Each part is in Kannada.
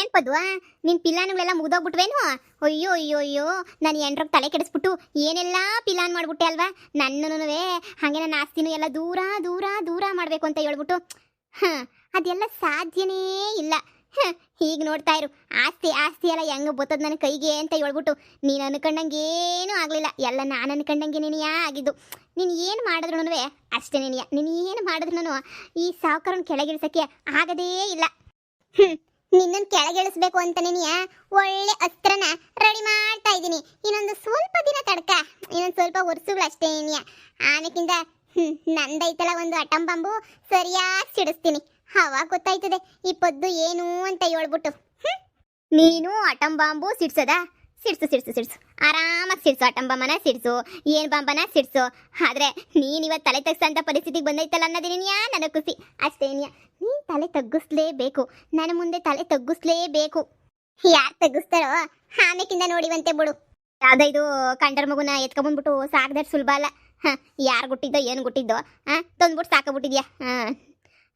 ಏನ್ ಪದ್ವಾ ನಿನ್ ಪಿಲಾನ್ಗಳೆಲ್ಲ ಮುಗ್ದೋಗ್ಬಿಟ್ವೇನು? ಅಯ್ಯೋ ಅಯ್ಯೋ ಅಯ್ಯೋ, ನಾನು ಎಂಡ್ರಿಗೆ ತಲೆ ಕೆಡಿಸ್ಬಿಟ್ಟು ಏನೆಲ್ಲ ಪಿಲಾನ್ ಮಾಡ್ಬಿಟ್ಟೆ ಅಲ್ವಾ. ನನ್ನನುವೆ ಹಾಗೆ ನನ್ನ ಆಸ್ತಿನೂ ಎಲ್ಲ ದೂರ ದೂರ ದೂರ ಮಾಡಬೇಕು ಅಂತ ಹೇಳ್ಬಿಟ್ಟು ಅದೆಲ್ಲ ಸಾಧ್ಯನೇ ಇಲ್ಲ. ಈಗ ನೋಡ್ತಾ ಇರು, ಆಸ್ತಿ ಆಸ್ತಿ ಎಲ್ಲ ಹೆಂಗೆ ಬತ್ತದ ನನ್ನ ಕೈಗೆ ಅಂತ ಹೇಳ್ಬಿಟ್ಟು ನೀನು ಅನ್ಕೊಂಡಂಗೇನೂ ಆಗಲಿಲ್ಲ. ಎಲ್ಲ ನಾನು ಅನ್ಕೊಂಡಂಗೆ ನೀನಿಯಾ ಆಗಿದ್ದು. ನೀನು ಏನು ಮಾಡಿದ್ರು ಅಷ್ಟೇ ನೀನಿಯ. ನೀನು ಏನು ಮಾಡಿದ್ರು ಈ ಸಾವುಕಾರನ ಕೆಳಗಿಳಿಸೋಕ್ಕೆ ಆಗದೇ ಇಲ್ಲ. ನಿನ್ನನ್ನು ಕೆಳಗಿಳಿಸ್ಬೇಕು ಅಂತ ನೀನಿಯ ಒಳ್ಳೆ ಅಸ್ತ್ರನ ರೆಡಿ ಮಾಡ್ತಾ ಇದ್ದೀನಿ. ಇನ್ನೊಂದು ಸ್ವಲ್ಪ ದಿನ ತಡ್ಕ, ಇನ್ನೊಂದು ಸ್ವಲ್ಪ ವರ್ಷಗಳು ಅಷ್ಟೇ ನೀನಿಯ. ಆಮೇಕಿಂದ ನಂದೈತಲ್ಲ ಒಂದು ಅಟಂ ಬಾಂಬು ಸರಿಯಾಗಿ ಸಿಡಿಸ್ತೀನಿ. ಅವಾಗ ಗೊತ್ತಾಯ್ತದೆ ಈ ಪದ್ದು ಏನು ಅಂತ ಹೇಳ್ಬಿಟ್ಟು. ನೀನು ಅಟಂ ಬಾಂಬು ಸಿಡ್ಸದ? ಸಿಡ್ಸು ಸಿಡ್ಸು ಸಿಡ್ಸು, ಆರಾಮಾಗಿ ಸಿಡ್ಸು. ಅಟಂ ಬಾಂಬನ ಸಿಡ್ಸು, ಏನು ಬಾಂಬನ ಸಿಡ್ಸು. ಆದರೆ ನೀನು ಇವತ್ತು ತಲೆ ತಗ್ಸಂತ ಪರಿಸ್ಥಿತಿಗೆ ಬಂದೈತಲ್ಲ ಅನ್ನೋದೇನಿಯಾ ನನಗೆ ಖುಷಿ ಅಷ್ಟೇನಿಯಾ. ನೀನು ತಲೆ ತಗ್ಗಿಸ್ಲೇಬೇಕು, ನನ್ನ ಮುಂದೆ ತಲೆ ತಗ್ಗಿಸ್ಲೇಬೇಕು. ಯಾರು ತಗ್ಗಿಸ್ತಾರೋ ಆಮೇಕಿಂದ ನೋಡಿವಂತೆ ಬಿಡು. ಯಾವುದೋ ಇದು ಕಂಡರ ಮಗುನ ಎತ್ಕೊಂಡ್ಬಂದ್ಬಿಟ್ಟು ಸಾಕ್ದಾರ ಸುಲಭ ಅಲ್ಲ. ಯಾರು ಗುಟ್ಟಿದ್ದೋ ಏನು ಗುಟ್ಟಿದ್ದೋ ತಂದ್ಬಿಟ್ಟು ಸಾಕಬಿಟ್ಟಿದ್ಯಾ.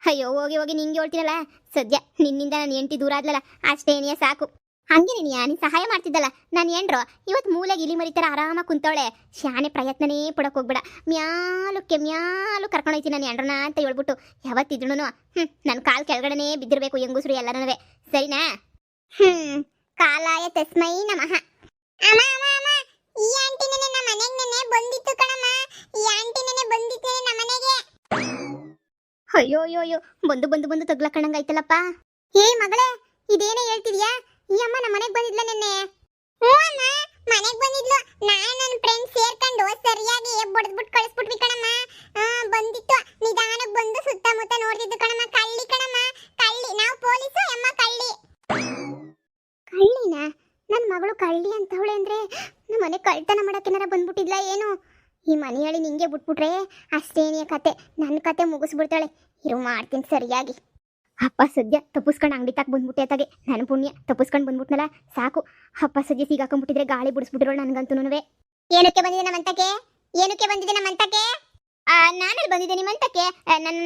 ಅಯ್ಯೋ ಹೋಗಿ ಹೋಗಿ ನಿಂಗೆ ಹೇಳ್ತೀನಲ್ಲ, ಸದ್ಯ ನಿನ್ನಿಂದ ನಾನು ಹೆಂಡತಿ ದೂರ ಆದ್ಲಲ್ಲ ಅಷ್ಟೇನಿಯ ಸಾಕು. ಹಂಗೆ ನೀನಿಯ ನೀನು ಸಹಾಯ ಮಾಡ್ತಿದ್ದಲ್ಲ ನಾನು ಏನ್ರೋ ಇವತ್ತು ಮೂಲೆಗೆ ಇಲಿ ಮರಿತಾರ ಆರಾಮಾಗಿ ಕುಂತವಳೆ. ಶಾನೆ ಪ್ರಯತ್ನನೇ ಪಡಕ್ಕೆ ಹೋಗ್ಬೇಡ, ಮ್ಯಾಲು ಕರ್ಕೊಂಡೋಯ್ತೀನಿ ನಾನು ಎಂಡ್ರನ ಅಂತ ಹೇಳ್ಬಿಟ್ಟು. ಯಾವತ್ತಿದ್ರು ನನ್ನ ಕಾಲು ಕೆಳಗಡೆನೇ ಬಿದ್ದಿರಬೇಕು ಹೆಂಗುಸ್ರು ಎಲ್ಲನೂ, ಸರಿನಾ? ಕಾಲಾಯ ತಸ್ಮೈ ನಮಃ. ಅಮ್ಮ ಅಮ್ಮ ಅಮ್ಮ, ಈ ಆಂಟಿ ನೆನೆ ನಮ್ಮ ಮನೆಗೆ ನೆನೆ ಬಂದಿತ್ತು ಕಣಮ್ಮ. ಈ ಆಂಟಿ ನೆನೆ ಬಂದಿತ್ತು ನಮ್ಮ ಮನೆಗೆ. ಅಯ್ಯೋ ಅಯ್ಯೋ ಅಯ್ಯೋ, ಬಂದು ಬಂದು ಬಂದು ತಗ್ಲಕ್ಕಣಂಗಾಯ್ತಲ್ಲಪ್ಪ. ಏ ಮಗಳೇ, ಇದೇನೇ ಹೇಳ್ತಿದ್ಯಾ? ಈ ಅಮ್ಮ ನಮ್ಮ ಮನೆಗೆ ಬಂದಿದ್ಲ ನಿನ್ನೆ? ಹ್ಞೂ ಅಮ್ಮ, ಮನೆಗೆ ಬಂದಿದ್ಲು. ನಾನು ನನ್ನ ಫ್ರೆಂಡ್ಸ್ ಸೇರ್ಕೊಂಡು ಸರಿಯಾಗಿ ಬಡ್ದ್ಬಿಟ್ಟು ಕಳಿಸ್ಬಿಟ್ವಿ ಕಣಮ್ಮ. ಬಂದಿತ್ತು, ನಿಧಾನಕ್ಕೆ ಬಂದು ಸುತ್ತಮುತ್ತ ನೋಡ್ತಿದ್ದು ಕಣಮ್ಮ. ಕಳ್ಳಿ ಕಣಮ್ಮ, ಕಳ್ಳಿ. ನಾವು ಪೊಲೀಸು, ಅಮ್ಮ ಕಳ್ಳಿ. ಕಳ್ಳಿನ? ನನ್ನ ಮಗಳು ಕಳ್ಳಿ ಅಂತವಳೆ ಅಂದ್ರೆ ನಮ್ಮ ಮನೆ ಕಳ್ತನ ಮಾಡಕ್ಕೇನಾರ ಬಂದ್ಬಿಟ್ಟಿದ್ಲ ಏನು? ಈ ಮನೆ ಹೇಳಿ ನಿಂಗೆ ಬಿಟ್ಬಿಟ್ರೆ ಅಷ್ಟೇನಿಯ ಕತೆ, ನನ್ನ ಕತೆ ಮುಗಿಸ್ಬಿಡ್ತಾಳೆ. ಇರು ಮಾಡ್ತೀನಿ ಸರಿಯಾಗಿ. ಅಪ್ಪ ಸದ್ಯ ತಪ್ಪಿಸ್ಕೊಂಡು ಅಂಗಡಿ ತಕ್ಕ ಬಂದ್ಬಿಟ್ಟೆ ತಾಗೆ. ನನ್ನ ಪುಣ್ಯ ತಪ್ಪಿಸ್ಕೊಂಡು ಬಂದ್ಬಿಟ್ನಲ್ಲ ಸಾಕು. ಅಪ್ಪ ಸದ್ಯ ಸಿಗಾಕೊಂಡ್ಬಿಟ್ಟಿದ್ರೆ ಗಾಳಿ ಬಿಡಿಸ್ಬಿಟ್ಟಿರೋಳು ನನಗಂತೂ. ಏನಕ್ಕೆ ಬಂದಿದೆ ನಮ್ಮಂತಕ್ಕೆ? ಏನಕ್ಕೆ ಬಂದಿದೆ ನಮ್ಮಂತಕ್ಕೆ? ನಾನಲ್ಲಿ ಬಂದಿದ್ದೆ ನಿಮ್ಮಂತಕ್ಕೆ?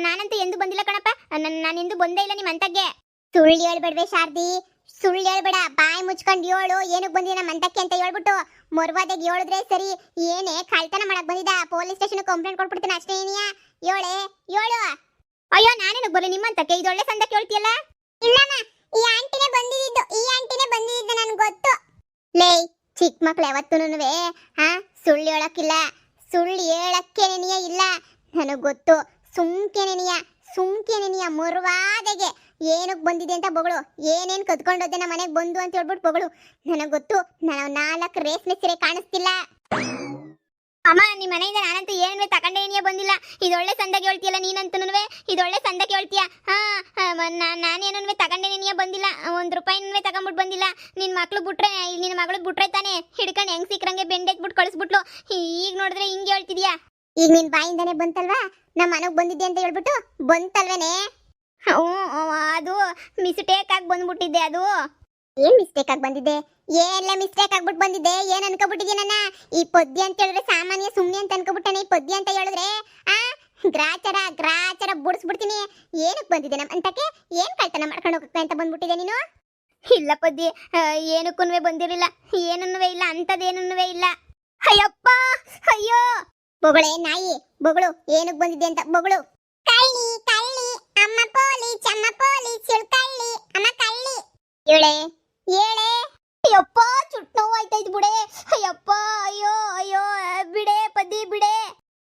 ನಾನಂತೂ ಎಂದು ಬಂದಿಲ್ಲ ಕಣಪ್ಪ. ನಾನೆಂದು ಬಂದೇ ಇಲ್ಲ ನಿಮ್ಮಂತಕ್ಕೆ. ಸುಳ್ಳು ಹೇಳ್ಬೇಡ್ವೆ ಶಾರದಿ, ಸುಳ್ಳು ಹೇಳ್ಬೇಡ. ಬಾಯಿ ಮುಚ್ಕೊಂಡು ಹೇಳು ಏನಕ್ಕೆ ಬಂದಿದೆ ನಮ್ಮಂತಕ್ಕೆ ಅಂತ ಹೇಳ್ಬಿಟ್ಟು. ಮೊರ್ವಾದಾಗ ಹೇಳಿದ್ರೆ ಸರಿ. ಏನೇ ಕಳ್ತನ ಮಾಡಕ್ ಬಂದಿದ್ದ? ಪೊಲೀಸ್ ಸ್ಟೇಷನ್ ಕಂಪ್ಲೇಂಟ್ ಕೊಟ್ಬಿಡ್ತೀನಿ ಅಷ್ಟೇ ಏನಿಯಾ. ಹೇಳು. ಅಯ್ಯೋ ನಾನೇನಕ್ಕೆ ಬರಲಿ ನಿಮ್ಮಂತಕ್ಕೆ? ಇದು ಒಳ್ಳೆ ಸಂದ ಕೇಳ್ತಿಯಲ್ಲ. ಇಲ್ಲಮ್ಮ, ಈ ಆಂಟಿನೇ ಬಂದಿದ್ದು, ಈ ಆಂಟಿನೇ ಬಂದಿದ್ದು ನನಗೆ ಗೊತ್ತು. ಲೇ ಚಿಕ್ಕ ಮಕ್ಳು ಯಾವತ್ತೂನುವೆ ಸುಳ್ಳು ಹೇಳಕ್ಕಿಲ್ಲ. ಸುಳ್ಳು ಹೇಳಕ್ಕೆ ನೆನೆಯ ಇಲ್ಲ, ನನಗೆ ಗೊತ್ತು. ಸುಮ್ಕೆ ನೆನೆಯ ಮುರ್ವಾದೆಗೆ ಏನಕ್ಕೆ ಬಂದಿದೆ ಅಂತ ಬಗಳು. ಏನೇನು ಕದ್ಕೊಂಡೋದೆ ನಮ್ಮ ಮನೆಗೆ ಬಂದು ಅಂತ ಹೇಳ್ಬಿಟ್ಟು ಬಗಳು. ನನಗೆ ಗೊತ್ತು. ನಾನು 4 ರೇಷ್ಮೆ ಸೀರೆ ಕಾಣಿಸ್ತಿಲ್ಲ. ಅಮ್ಮ ನಿಮ್ಮ ಮನೆಯಿಂದ ನಾನಂತೂ ಏನು ತಗೊಂಡೇನಿಯೇ ಬಂದಿಲ್ಲ. ಇದೊಳ್ಳೆ ಸಂದಕ್ಕೆ ಹೇಳ್ತೀಯಲ್ಲ ನೀನಂತೂ. ಇದೊಳ್ಳೆ ಸಂದಕ್ಕೆ ಹೇಳ್ತೀಯ. ನಾನೇನು ತಗೊಂಡೇನಿಯೇ ಬಂದಿಲ್ಲ. 1 ರೂಪಾಯಿನೂ ತಗೊಂಡ್ಬಿಟ್ಟು ಬಂದಿಲ್ಲ. ನಿನ್ನ ಮಗಳು ಬಿಟ್ರೆ ತಾನೇ ಹಿಡ್ಕೊಂಡು ಹೆಂಗ್ ಸಿಕ್ರಂಗೆ ಬೆಂಡೆತ್ಬಿಟ್ಟು ಕಳಿಸ್ಬಿಟ್ಲು. ಈಗ ನೋಡಿದ್ರೆ ಹಿಂಗೆ ಹೇಳ್ತಿದ್ಯಾ? ಈಗ ನಿನ್ನ ಬಾಯಿಂದಾನೆ ಬಂತಲ್ವಾ ನಮ್ಮ ಮನೆಗೆ ಬಂದಿದ್ದೆ ಅಂತ ಹೇಳ್ಬಿಟ್ಟು? ಬಂತಲ್ವೇನೆ? ಅದು ಮಿಸ್ಟೇಕ್ ಆಗಿ ಬಂದ್ಬಿಟ್ಟಿದ್ದೆ. ಅದು ಏನ್ ಮಿಸ್ಟೇಕ್ ಆಗಿ ಬಂದಿದ್ದೆ? ಏನೆಲ್ಲ ಮಿಸ್ಟೇಕ್ ಆಗ್ಬಿಟ್ಟು ಬಂದಿದ್ದೆ? ಏನ್ ಅನ್ಕೋಬಿಟ್ಟಿದ್ದೆ ನನ್ನ? ಈ ಪದ್ಯ ಅಂತ ಹೇಳಿದ್ರೆ ಸಾಮಾನ್ಯ ಸುಮ್ಮನೆ ಅಂತ ಅನ್ಕೋಬಿಟ್ಟನೆ. ಈ ಪದ್ಯ ಅಂತ ಹೇಳಿದ್ರೆ ಗ್ರಾಚಾರ ಬುಡಿಸ್ಬಿಡ್ತೀನಿ. ಏನಕ್ಕೆ ಬಂದಿದ್ದೆ ನಮ್ಮ ಅಂತಕ್ಕೆ? ಏನ್ ಕಳ್ತನ ಮಾಡ್ಕೊಂಡು ಹೋಗಕ್ಕೆ ಅಂತ ಬಂದ್ಬಿಟ್ಟಿದೆ ನೀನು? ಇಲ್ಲ ಪದ್ಯ, ಏನಕ್ಕೂ ಬಂದಿರಲಿಲ್ಲ. ಏನನ್ನೂ ಇಲ್ಲ, ಅಂಥದ್ದೇನೂ ಇಲ್ಲ. ಅಯ್ಯಪ್ಪ ಅಯ್ಯೋ. ಬೊಗಳೆ ನಾಯಿ ಬೊಗಳು, ಏನಕ್ಕೆ ಬಂದಿದ್ದೆ ಅಂತ ಬೊಗಳು. ಕಳ್ಳಿ ಕಳ್ಳಿ, ಅಮ್ಮ ಪೊಲೀಸ್, ಅಮ್ಮ ಪೊಲೀಸ್, ಕಳ್ಳಿ, ಅಮ್ಮ ಕಳ್ಳಿ. ಹೇಳೆ. ಅಯ್ಯಪ್ಪ ಚುಟ್ಟು ನೋವು ಆಯ್ತಾಯ್ತು ಬಿಡೆ. ಅಯ್ಯಪ್ಪ ಅಯ್ಯೋ ಅಯ್ಯೋ, ಬಿಡೆ ಪದ್ದಿ ಬಿಡೆ.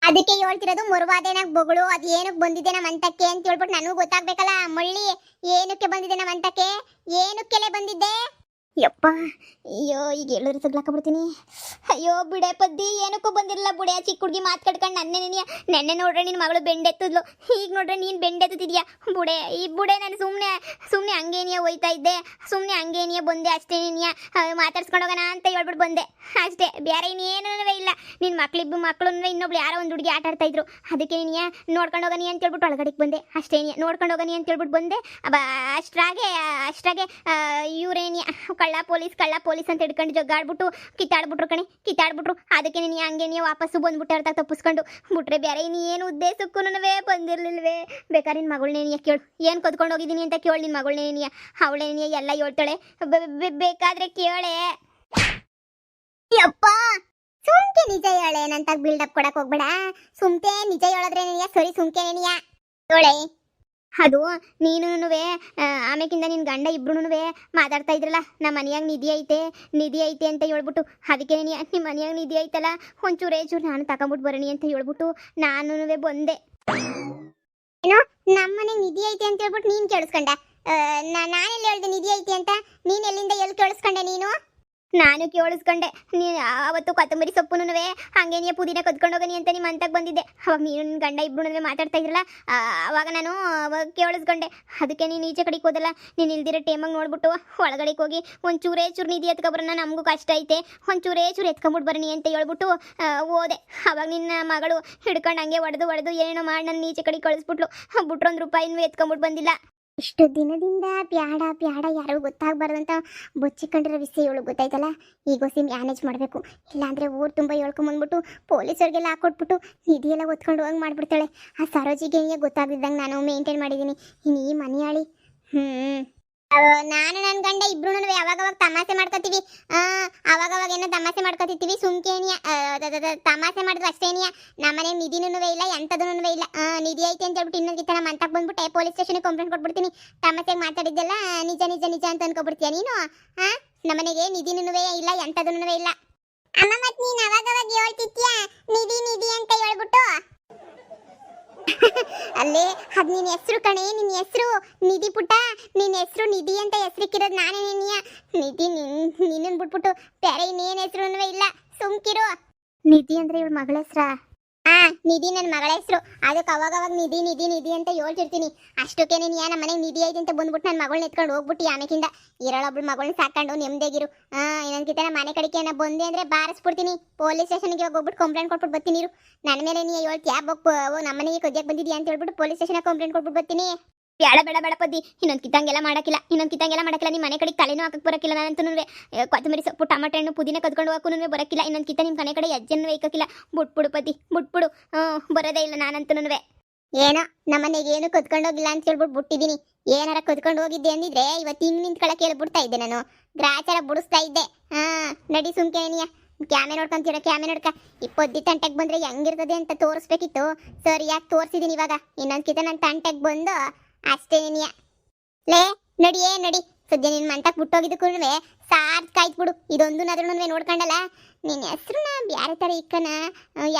ಅದಕ್ಕೆ ಹೇಳ್ತಿರೋದು ಮುರ್ವಾದೇನಾಗ ಬೊಗಳು. ಅದು ಏನಕ್ಕೆ ಬಂದಿದೆ ನಮ್ಮ ಅಂತಕ್ಕೆ ಅಂತ ಹೇಳ್ಬಿಟ್ಟು ನನಗೂ ಗೊತ್ತಾಗ್ಬೇಕಲ್ಲ. ಮಳ್ಳಿ ಏನಕ್ಕೆ ಬಂದಿದೆ ನಮ್ಮ ಅಂತಕ್ಕೆ? ಏನಕ್ಕೆಲೆ ಬಂದಿದ್ದೆ? ಯಪ್ಪ ಅಯ್ಯೋ, ಈಗ ಹೇಳಿದ್ರೆ ತಗ್ಲಾಕಬಿಡ್ತೀನಿ. ಅಯ್ಯೋ ಬಿಡೆ ಪದ್ದಿ, ಏನಕ್ಕೂ ಬಂದಿರಲಿಲ್ಲ ಬುಡೆ. ಚಿಕ್ಕ ಹುಡುಗಿ ಮಾತು ಕಟ್ಕೊಂಡು ನೆನ್ನೆ ನೋಡ್ರೆ ನಿನ್ನ ಮಗಳು ಬೆಂಡೆತ್ತದ್ಲು, ಈಗ ನೋಡ್ರೆ ನೀನು ಬೆಂಡೆತ್ತಿದ್ಯಾ ಬುಡೆ. ಈ ಬುಡೆ ನಾನು ಸುಮ್ಮನೆ ಹಂಗೇನಿಯ ಹೋಯ್ತಾ ಇದ್ದೆ, ಸುಮ್ಮನೆ ಹಂಗೇನಿಯ ಬಂದೆ ಅಷ್ಟೇನಿಯ. ಮಾತಾಡ್ಸ್ಕೊಂಡು ಹೋಗೋಣ ಅಂತ ಹೇಳ್ಬಿಟ್ಟು ಬಂದೆ ಅಷ್ಟೇ, ಬೇರೆ ಇನ್ನೇನೂ ಇಲ್ಲ. ನಿನ್ನ ಮಕ್ಕಳು ಇನ್ನೊಬ್ಳು ಯಾರೋ ಒಂದು ಹುಡುಗಿ ಆಟ ಆಡ್ತಾ ಇದ್ರು, ಅದಕ್ಕೆ ನೀನಿಯ ನೋಡ್ಕೊಂಡು ಹೋಗನಿ ಅಂತ ಹೇಳ್ಬಿಟ್ಟು ಒಳಗಡೆಗೆ ಬಂದೆ ಅಷ್ಟೇನಿಯ. ನೋಡ್ಕೊಂಡು ಹೋಗನಿ ಅಂತ ಹೇಳ್ಬಿಟ್ಟು ಬಂದೆ. ಅಷ್ಟರಾಗೆ ಯೂರೇನಿಯ ಕಳ್ಳ ಪೊಲೀಸ್ ಅಂತ ಹಿಡ್ಕೊಂಡು ಜಗ್ಗಾಡ್ಬಿಟ್ಟು ಕಿತ್ತಾಡ್ಬಿಟ್ರು ಕಣೆ ಕಿತ್ತಾಡ್ಬಿಟ್ರು. ಅದಕ್ಕೆ ನೀನು ಹಂಗೆ ನೀವು ವಾಪಸ್ಸು ಬಂದ್ಬಿಟ್ಟಾರ್ತ ತಪ್ಪಿಸ್ಕೊಂಡು ಬಿಟ್ರೆ ಬೇರೆ ಇನ್ನೇನು ಉದ್ದೇಶಕ್ಕೂ ಬಂದಿರ್ಲಿಲ್ವೇ. ಬೇಕಾದ್ರೆ ನಿನ್ನ ಮಗಳನ್ನೇನಿಯ ಕೇಳು, ಏನು ಕದ್ಕೊಂಡು ಹೋಗಿದ್ದೀನಿ ಅಂತ ಕೇಳು ನಿನ್ನ ಮಗಳನ್ನೇನಿಯ. ಅವಳೇನಿಯ ಎಲ್ಲ ಹೇಳ್ತಾಳೆ, ಬೇಕಾದ್ರೆ ಕೇಳೆ. ಯಪ್ಪ ಸುಮ್ಕೆ ನಿಜ ಹೇಳೇನಂತ ಬಿಲ್ಡಪ್ ಕೊಡಕ್ ಹೋಗ್ಬೇಡ. ಸುಮ್ಕೆ ನಿಜ ಹೇಳಿದ್ರೇನಿಯ ಸರಿ, ಸುಮ್ಕೆನೇನಿಯ ಹೇಳೆ. ಅದು ನೀನುನುವೆ ಆಮೇಕಿಂದ ನಿನ್ನ ಗಂಡ ಇಬ್ರು ಮಾತಾಡ್ತಾ ಇದ್ರಲ್ಲ, ನಮ್ಮ ಮನೆಯಾಗ ನಿಧಿ ಐತೆ ಅಂತ ಹೇಳ್ಬಿಟ್ಟು. ಅದಕ್ಕೆ ನಿಮ್ಮ ಮನೆಯಾಗ ನಿಧಿ ಐತಲ್ಲ, ಒಂಚೂರೇ ಚೂರು ನಾನು ತಗೊಂಬಿಟ್ಟು ಬರೋಣಿ ಅಂತ ಹೇಳ್ಬಿಟ್ಟು ನಾನುನುವೆ ಬಂದೆ. ಏನೋ ನಮ್ಮ ಮನೆಗೆ ನಿಧಿ ಐತೆ ಅಂತ ಹೇಳ್ಬಿಟ್ಟು ನೀನು ಕೇಳಿಸ್ಕೊಂಡೆ? ನಾನೆಲ್ಲಿ ಹೇಳ್ದೆ ನಿಧಿ ಐತೆ ಅಂತ? ನೀನು ಎಲ್ಲಿಂದ ಎಲ್ಲಿ ಕೇಳಿಸ್ಕೊಂಡೆ ನೀನು? ನಾನು ಕೇಳಿಸ್ಕೊಂಡೆ. ನೀನು ಆವತ್ತು ಕೊತ್ತಂಬರಿ ಸೊಪ್ಪುನುವೆ ಹಂಗೆ ನೀ ಪುದೀನ ಕದ್ಕೊಂಡು ಹೋಗನಿ ಅಂತ ನಿಮ್ಮ ಅಂತಕ್ಕೆ ಬಂದಿದ್ದೆ. ಅವಾಗ ನೀನು ನಿನ್ನ ಗಂಡ ಇಬ್ರು ಮಾತಾಡ್ತಾ ಇದ್ರಲ್ಲ, ಅವಾಗ ನಾನು ಅವಾಗ ಕೇಳಿಸ್ಕೊಂಡೆ. ಅದಕ್ಕೆ ನೀನು ಈಚೆ ಕಡೆಗೆ ಹೋದಲ್ಲ, ನೀನು ಇಲ್ದಿರೋ ಟೈಮಾಗ ನೋಡ್ಬಿಟ್ಟು ಒಳಗಡೆಗೆ ಹೋಗಿ ಒಂಚೂರೇ ಚೂರು ನಿಧಿ ಎತ್ಕೊಬರೋಣ, ನಮಗೂ ಕಷ್ಟ ಐತೆ, ಒಂಚೂರೇ ಚೂರು ಎತ್ಕೊಂಬಿಟ್ಟು ಬರೋಣಿ ಅಂತ ಹೇಳ್ಬಿಟ್ಟು ಹೋದೆ. ಅವಾಗ ನಿನ್ನ ಮಗಳು ಹಿಡ್ಕೊಂಡು ಹಂಗೆ ಹೊಡೆದು ಏನೋ ಮಾಡಿ ನನ್ನ ಈಚೆ ಕಡೆಗೆ ಕಳಿಸ್ಬಿಟ್ಲು. ಬಿಟ್ರು ₹1 ಎತ್ಕೊಂಬಿಟ್ಟು ಬಂದಿಲ್ಲ. ಇಷ್ಟು ದಿನದಿಂದ ಬ್ಯಾಡ ಯಾರಿಗೂ ಗೊತ್ತಾಗಬಾರ್ದಂತ ಬಚ್ಚಿಕೊಂಡಿರೋ ವಿಷಯ ಇವಳು ಗೊತ್ತಾಯ್ತಲ್ಲ. ಈಗ ಮ್ಯಾನೇಜ್ ಮಾಡಬೇಕು, ಇಲ್ಲಾಂದರೆ ಊರು ತುಂಬ ಹೇಳ್ಕೊಂಬಂದ್ಬಿಟ್ಟು ಪೊಲೀಸರಿಗೆಲ್ಲ ಹಾಕೊಟ್ಬಿಟ್ಟು ನಿಧಿ ಎಲ್ಲ ಒತ್ಕೊಂಡು ಹೋಗಿ ಮಾಡಿಬಿಡ್ತಾಳೆ. ಆ ಸರೋಜಿಗೆ ಗೊತ್ತಾಗ್ದಿದ್ದಂಗೆ ನಾನು ಮೇಂಟೈನ್ ಮಾಡಿದ್ದೀನಿ. ಇನ್ನು ಈ ಮನೆಯಾಳಿ ನಾನು ನನ್ನ ಗಂಡ ಇಬ್ರು ಯಾವಾಗವಾಗ ತಮಾಷೆ ಮಾಡ್ಕೊತೀವಿ. ಅವಾಗವಾಗ ಏನೋ ತಮಾಷೆ ಮಾಡ್ಕೊತಿರ್ತೀವಿ. ಸುಮ್ಕೇನಿಯ ತಮಾಷೆ ಮಾಡಿದ್ರು ಅಷ್ಟೇನಿಯ. ನಮ್ಮನೆ ನಿಧಿನೂ ಇಲ್ಲ, ಎಂಥದೂ ಇಲ್ಲ. ನಿಧಿ ಐತೆ ಅಂತ ಹೇಳ್ಬಿಟ್ಟು ಇನ್ನೊಂದು ನಮ್ಮ ಅಂತಕ್ಕೆ ಬಂದ್ಬಿಟ್ಟೆ ಪೊಲೀಸ್ ಸ್ಟೇಷನ್ಗೆ ಕಂಪ್ಲೇಂಟ್ ಕೊಟ್ಬಿಡ್ತೀನಿ. ತಮಾಷೆಗೆ ಮಾತಾಡಿದ್ದೆಲ್ಲ ನಿಜ ಅಂತ ಅನ್ಕೊಬಿಡ್ತೀಯ ನೀನು? ನಮ್ಮನೆಗೆ ನಿಧಿನೂ ಇಲ್ಲ, ಎಂಥದೂ ಇಲ್ಲ. ಅಮ್ಮ ಮತ್ತೆ ನೀನು ಅವಾಗವಾಗ ಹೇಳ್ತಿತ್ತೀಯ ನಿಧಿ ಅಂತ ಹೇಳ್ಬಿಟ್ಟು. ಅಲ್ಲೇ ಅದು ನಿನ್ನ ಹೆಸರು ಕಣೆ, ನಿನ್ನ ಹೆಸರು ನಿಧಿ ಪುಟ್ಟ. ನಿನ್ನ ಹೆಸರು ನಿಧಿ ಅಂತ ಹೆಸರಿಕ್ಕಿರೋದು ನಾನೇ. ನಿಧಿ ನಿನ್ನನ್ನು ಬಿಟ್ಬಿಟ್ಟು ಬೇರೆ ಇನ್ನೇನು ಹೆಸರು ಇಲ್ಲ, ಸುಮ್ಕಿರು. ನಿಧಿ ಅಂದ್ರೆ ಇವಳ ಮಗಳ ಹೆಸ್ರಾ? ನಿಧಿ ನನ್ನ ಮಗಳ ಹೆಸರು. ಅದಕ್ಕೆ ಅವಾಗವಾಗ ನಿಧಿ ಅಂತ ಹೇಳ್ತಿರ್ತೀನಿ. ಅಷ್ಟಕ್ಕೆ ನೀನು ನಮ್ಮ ಮನೆಗೆ ನಿಧಿ ಐತೆ ಅಂತ ಬಂದ್ಬಿಟ್ಟು ನನ್ನ ಮಗಳನ್ನ ಎತ್ಕೊಂಡು ಹೋಗ್ಬಿಟ್ಟು ಆಮೇಕಿಂದ ಇರೋಳೊಬ್ಳು ಮಗಳನ್ನ ಸಾಕೊಂಡು ನೆಮ್ಮದಿಯಾಗಿರು. ಇನ್ನೊಂದ್ಕಿತ ನಮ್ಮ ಮನೆ ಕಡೆಗೆ ಏನೋ ಬಂದೆ ಅಂದರೆ ಬಾರಿಸ್ಬಿಡ್ತೀನಿ. ಪೊಲೀಸ್ ಸ್ಟೇಷನ್ಗೆ ಹೋಗ್ಬಿಟ್ಟು ಕಂಪ್ಲೇಂಟ್ ಕೊಟ್ಬಿಟ್ಟು ಬರ್ತೀನಿ ಇರು. ನನ್ನ ಮೇಲೆ ನೀ ಹೇಳ್ತೀಯ ನಮ್ಮ ಮನೆಗೆ ಕದ್ಯಕ್ಕೆ ಬಂದಿದ್ಯಾ ಅಂತ ಹೇಳ್ಬಿಟ್ಟು ಪೊಲೀಸ್ ಸ್ಟೇಷನ್ಗೆ ಕಂಪ್ಲೇಂಟ್ ಕೊಟ್ಬಿಟ್ಟು ಬರ್ತೀನಿ. ಬೇಡ ಪದ್ದಿ, ಇನ್ನೊಂದು ಕಿತ್ತಂಗೆಲ್ಲ ಮಾಡಕ್ಕಿಲ್ಲ. ನಿಮ್ಮ ಮನೆ ಕಡೆಗೆ ತಲೆನೂ ಹಾಕಕ್ಕೆ ಬರೋಕ್ಕಿಲ್ಲ. ನಾನಂತೂ ಕೊತ್ತಂಬರಿ ಸೊಪ್ಪು ಟಮಾಟೆ ಹಣ್ಣು ಪುದೀನ ಕದ್ಕೊಂಡು ಹೋಗಕ್ಕೂ ಬರೋಕ್ಕಿಲ್ಲ. ಇನ್ನೊಂದು ಕಿತ್ತ ನಿಮ್ಮ ಮನೆ ಕಡೆ ಹೆಜ್ಜೆನೂ ವೈಕಕ್ಕಿಲ್ಲ. ಬಿಟ್ಬಿಡು ಪದ್ದಿ, ಬಿಟ್ಬಿಡು. ಬರೋದೇ ಇಲ್ಲ ನಾನಂತೂ. ಏನೋ ನಮ್ಮನೆಗೆ ಏನು ಕದ್ಕೊಂಡೋಗಿಲ್ಲ ಅಂತ ಹೇಳ್ಬಿಟ್ಟು ಬಿಟ್ಟಿದ್ದೀನಿ. ಏನಾರ ಕದ್ಕೊಂಡು ಹೋಗಿದ್ದೆ ಅಂದಿದ್ರೆ ಇವತ್ತು ಹಿಂಗೆ ನಿಂತ್ಕೊಳಕ್ಕೆ ಹೇಳ್ಬಿಡ್ತಾ ಇದ್ದೆ ನಾನು. ಗ್ರಾಚಾರ ಬಿಡಿಸ್ತಾ ಇದ್ದೆ. ನಡಿ ಸುಮ್ಕೆನಿಯ ಕ್ಯಾಮೆ ನೋಡ್ಕೊಂತೀರ, ಕ್ಯಾಮೆ ನೋಡ್ಕ. ಈ ಪೊದ್ದಿ ತಂಟೆಗೆ ಬಂದರೆ ಹೆಂಗಿರ್ತದೆ ಅಂತ ತೋರಿಸ್ಬೇಕಿತ್ತು. ಸರಿ ಯಾಕೆ ತೋರಿಸಿದ್ದೀನಿ ಇವಾಗ. ಇನ್ನೊಂದು ಕಿತ್ತ ನನ್ನ ತಂಟೆಗೆ ಬಂದು ಅಷ್ಟೇ ನೀನಿಯ ಲೇ ನಡಿ. ಸದ್ಯ ನಿನ್ನ ಮಂತಕ್ಕೆ ಬಿಟ್ಟೋಗಿದ್ದಕ್ಕೂ ಸಾರ್ಥ್ ಬಿಡು. ಇದೊಂದು ನದ್ರೂ ನೋಡ್ಕೊಂಡಲ್ಲ. ನಿನ್ನ ಹೆಸ್ರನ್ನ ಬ್ಯಾರೆ ಥರ ಇಕ್ಕನ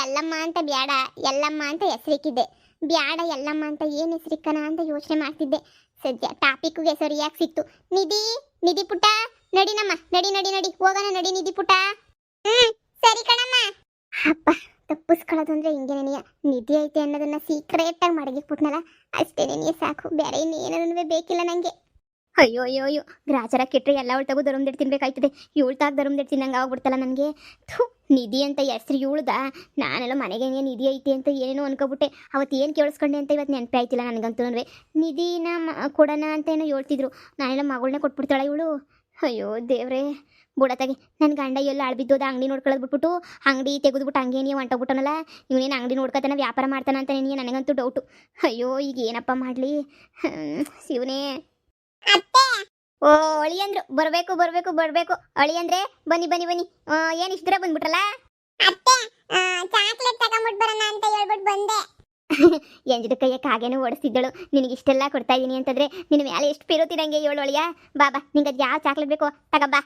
ಎಲ್ಲಮ್ಮ ಅಂತ ಬ್ಯಾಡ, ಎಲ್ಲಮ್ಮ ಅಂತ ಹೆಸರಿಕ್ಕಿದ್ದೆ. ಬ್ಯಾಡ ಎಲ್ಲಮ್ಮ ಅಂತ ಏನು ಹೆಸರಿಕ್ಕನ ಅಂತ ಯೋಚನೆ ಮಾಡ್ತಿದ್ದೆ. ಸದ್ಯ ಟಾಪಿಕ್ಗೆ ಸರಿಯಾಗಿ ಸಿಕ್ತು. ನಿಧಿ ಪುಟ್ಟ ನಡಿ ನಮ್ಮ ನಡಿ ಹೋಗೋಣ. ನಡಿ ನಿಧಿ ಪುಟ್ಟ. ಸರಿ ಕಣಮ್ಮ. ಅಪ್ಪ ತಪ್ಪಿಸ್ಕೊಳ್ಳೋದು ಅಂದರೆ ಹಿಂಗೇನೆಯ. ನಿಧಿ ಐತೆ ಅನ್ನೋದನ್ನ ಸೀಕ್ರೆಟಾಗಿ ಮಡಗಿಕ್ಬಿಟ್ನಲ್ಲ, ಅಷ್ಟೇನೇ ಸಾಕು. ಬೇರೆ ಇನ್ನೇನೂ ಬೇಕಿಲ್ಲ ನನಗೆ. ಅಯ್ಯೋ ಗ್ರಾಚಾರ ಕೆಟ್ಟರೆ ಎಲ್ಲ ಅವಳು ತಗೋ ದರಮ್ದಿಟ್ಟು ತಿನ್ಬೇಕಾಯ್ತದೆ. ಇವಳು ತಾಗ ದರಮ್ದಿಟ್ಟು ತಿನ್ನಂಗೆ ಆಗ್ಬಿಡ್ತಲ್ಲ ನನಗೆ. ನಿಧಿ ಅಂತ ಹೆಸ್ರು ಇವಳ್ದ. ನಾನೆಲ್ಲ ಮನೆಗೆ ನಿಧಿ ಐತೆ ಅಂತ ಏನೇನೋ ಅನ್ಕೊಬಿಟ್ಟೆ. ಅವತ್ತು ಏನು ಕೇಳಿಸ್ಕೊಂಡೆ ಅಂತ ಇವತ್ತು ನೆನಪೇ ಆಯ್ತಿಲ್ಲ ನನಗಂತೂ. ನಿಧಿನ ಕೊಡೋಣ ಅಂತ ಏನೋ ಹೇಳ್ತಿದ್ರು. ನಾನೆಲ್ಲ ಮಗಳನ್ನೇ ಕೊಟ್ಬಿಡ್ತಾಳೆ ಇವಳು. ಅಯ್ಯೋ ದೇವ್ರೇ ಬುಡತಾಗಿ. ನನ್ನ ಗಂಡ ಎಲ್ಲ ಅಳ್ಬಿದ್ದೋದ ಅಂಗಡಿ ನೋಡ್ಕೊಳ್ಳೋದು ಬಿಟ್ಬಿಟ್ಟು ಅಂಗಡಿ ತೆಗೆದುಬಿಟ್ಟು ಹಂಗೆ ನೀವು ಹೊಂಟೋಗ್ಬಿಟ್ಟನಲ್ಲ. ಇವನೇನು ಅಂಗಡಿ ನೋಡ್ಕೊತಾನೆ ವ್ಯಾಪಾರ ಮಾಡ್ತಾನೆ ಅಂತ ನನಗಂತೂ ಡೌಟು. ಅಯ್ಯೋ ಈಗ ಏನಪ್ಪ ಮಾಡಲಿ ಶಿವನೇ. ಓ ಅಳಿ ಅಂದ್ರು ಬರಬೇಕು ಅಳಿ ಅಂದ್ರೆ ಬನ್ನಿ. ಏನು ಇಷ್ಟ ದೂರ ಬಂದ್ಬಿಟ್ರಲ್ಲ? ಚಾಕ್ಲೇಟ್ ತಗೊಂಬಿಟ್ಟು ಬರೋಣ ಅಂತ ಹೇಳ್ಬಿಟ್ಟು ಬಂದೆ. ಎಂಜದ ಕೈಯ ಕಾಗೇನು ಓಡಿಸ್ತಿದ್ದಳು. ನಿನಗೆ ಇಷ್ಟೆಲ್ಲ ಕೊಡ್ತಾ ಇದ್ದೀನಿ ಅಂತಂದ್ರೆ ನಿನ್ನ ಮೇಲೆ ಎಷ್ಟು ಪಿರುತ್ತಿರಂಗೆ ಹೇಳು ಅಳಿಯ. ಬಾ ನಿಂಗೆ ಅದು ಯಾವ ಚಾಕ್ಲೇಟ್ ಬೇಕೋ ತಗಬಾ.